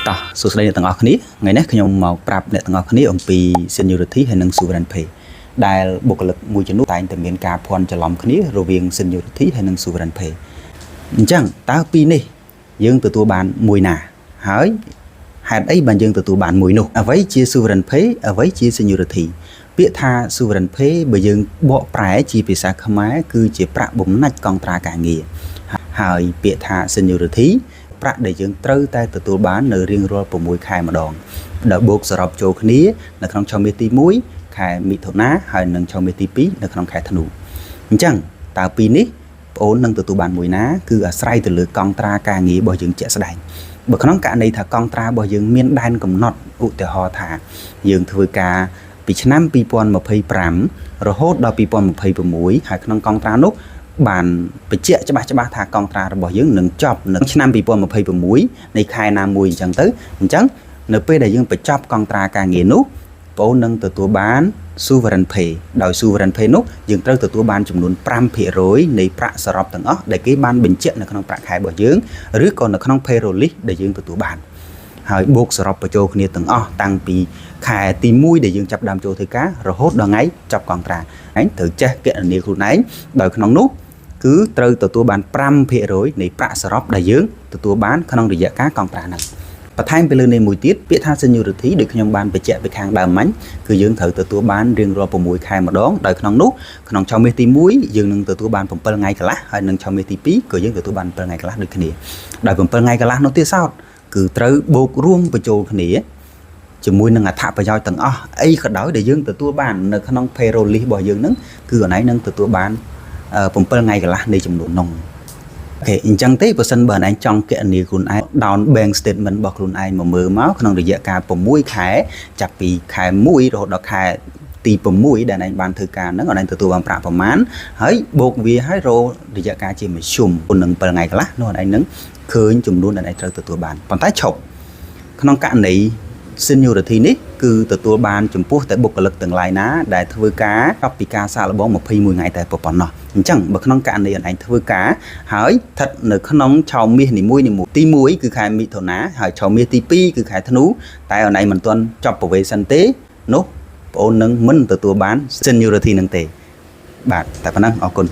តោះសួស្តីអ្នកទាំងអស់គ្នាថ្ងៃនេះខ្ញុំមកប្រាប់អ្នកទាំងអស់គ្នាអំពី seniority ហើយនិង sovereign pay ដែលបុគ្គលិកមួយចំនួនតែងតែមានការភ័ន្តច្រឡំគ្នារវាង seniority ហើយនិង sovereign pay អញ្ចឹងតើពីរនេះយើងទទួលបានមួយណាហើយហេតុអីបានយើងទទួលបានមួយនោះអ្វីជា sovereign pay អ្វីជា seniority ពាក្យថា sovereign pay បើយើងបកប្រែជាភាសាខ្មែរគឺជាប្រាក់បំណាច់កងត្រាការងារហើយពាក្យថា seniority ប្រាក់ដែលយើងត្រូវតែទទួលបាននៅរៀងរាល់6ខែម្ដងដែលបូកសរុបចូលគ្នានៅក្នុងឆមាសទី1ខែមិថុនាហើយនិងឆមាសទី2នៅក្នុងខែធ្នូអញ្ចឹងតើពីរនេះបងអូននឹងទទួលបានមួយណាគឺអាស្រ័យទៅលើកងត្រាការងាររបស់យើងជាក់ស្ដែងបើក្នុងករណីថាកងត្រារបស់យើងមានដែនកំណត់ឧទាហរណ៍ថាយើងធ្វើការពីឆ្នាំ2025រហូតដល់2026ហើយក្នុងកងត្រានោះបានបញ្ជាក់ច្បាស់ថាកងត្រារបស់យើងនឹងចប់នៅឆ្នាំ2026នៃខែណាមួយអញ្ចឹងទៅអញ្ចឹងនៅពេលដែលយើងបញ្ចប់កងត្រាការងារនោះបងនឹងទទួលបាន sovereign pay ដោយ sovereign pay នោះយើងត្រូវទទួលបានចំនួន 5% នៃប្រាក់សរុបទាំងអស់ដែលគេបានបញ្ជាក់នៅក្នុងប្រាក់ខែរបស់យើងឬក៏នៅក្នុង payroll list ដែលយើងទទួលបានហើយបូកសរុបបញ្ចូលគ្នាទាំងអស់តាំងពីខែទី1ដែលយើងចាប់ដើមចូលធ្វើការរហូតដល់ថ្ងៃចប់កងត្រាហើយត្រូវចេះគណនាខ្លួនឯងដោយក្នុងនោះគឺត្រូវទទួលបាន 5% នៃប្រាក់សរុបដែលយើងទទួលបានក្នុងរយៈកាលកងត្រាហ្នឹងបន្ថែមពីលើនេះមួយទៀតពាក្យថា seniority ដូចខ្ញុំបានបញ្ជាក់ពីខាងដើមមិញគឺយើងត្រូវទទួលបានរៀងរាល់6ខែម្ដងដោយក្នុងនោះក្នុងឆមាសទី1យើងនឹងទទួលបាន7ថ្ងៃកន្លះហើយនឹងឆមាសទី2ក៏យើងទទួលបាន7ថ្ងៃកន្លះដូចគ្នាដោយ7ថ្ងៃកន្លះនោះទៀតសោតគឺត្រូវបូករួមបញ្ចូលគ្នាជាមួយនឹងអត្ថប្រយោជន៍ទាំងអស់អីក៏ដោយដែលយើងទទួលបាននៅក្នុង payroll list របស់យើងហ្នឹងគឺអនឡាញនឹងទទួលបាន7ថ្ងៃកន្លះនៃចំនួននោះអូខេអញ្ចឹងទេបើសិនបើអនឡាញចង់គណនាខ្លួនឯង down bank statement របស់ខ្លួនឯងមកមើលមកក្នុងរយៈកាល6ខែចាប់ពីខែ1រហូតដល់ខែទី6ដែលអនឡាញបានធ្វើការហ្នឹងអនឡាញទទួលបានប្រាក់ប្រមាណហើយបូកវាឲ្យររយៈកាលជាមធ្យមនឹង7ថ្ងៃកន្លះនោះអនឡាញនឹងឃើញចំនួនដែលអនឡាញត្រូវទទួលបានប៉ុន្តែឈប់ក្នុងករណី seniority នេះគឺទទួលបានចំពោះតែបុគ្គលិកទាំងឡាយណាដែលធ្វើការចាប់ពីការសាកល្បង21ថ្ងៃតែប៉ុណ្ណោះអញ្ចឹងបើក្នុងករណីអនឡាញធ្វើការហើយស្ថិតនៅក្នុងឆមាសនីមួយទី1គឺខែមិថុនាហើយឆមាសទី2គឺខែធ្នូតែអនឡាញមិនទាន់ចប់ probation ទេនោះបងអូននឹងមិនទទួលបាន seniority នឹងទេបាទតែប៉ុណ្ណឹងអរគុណ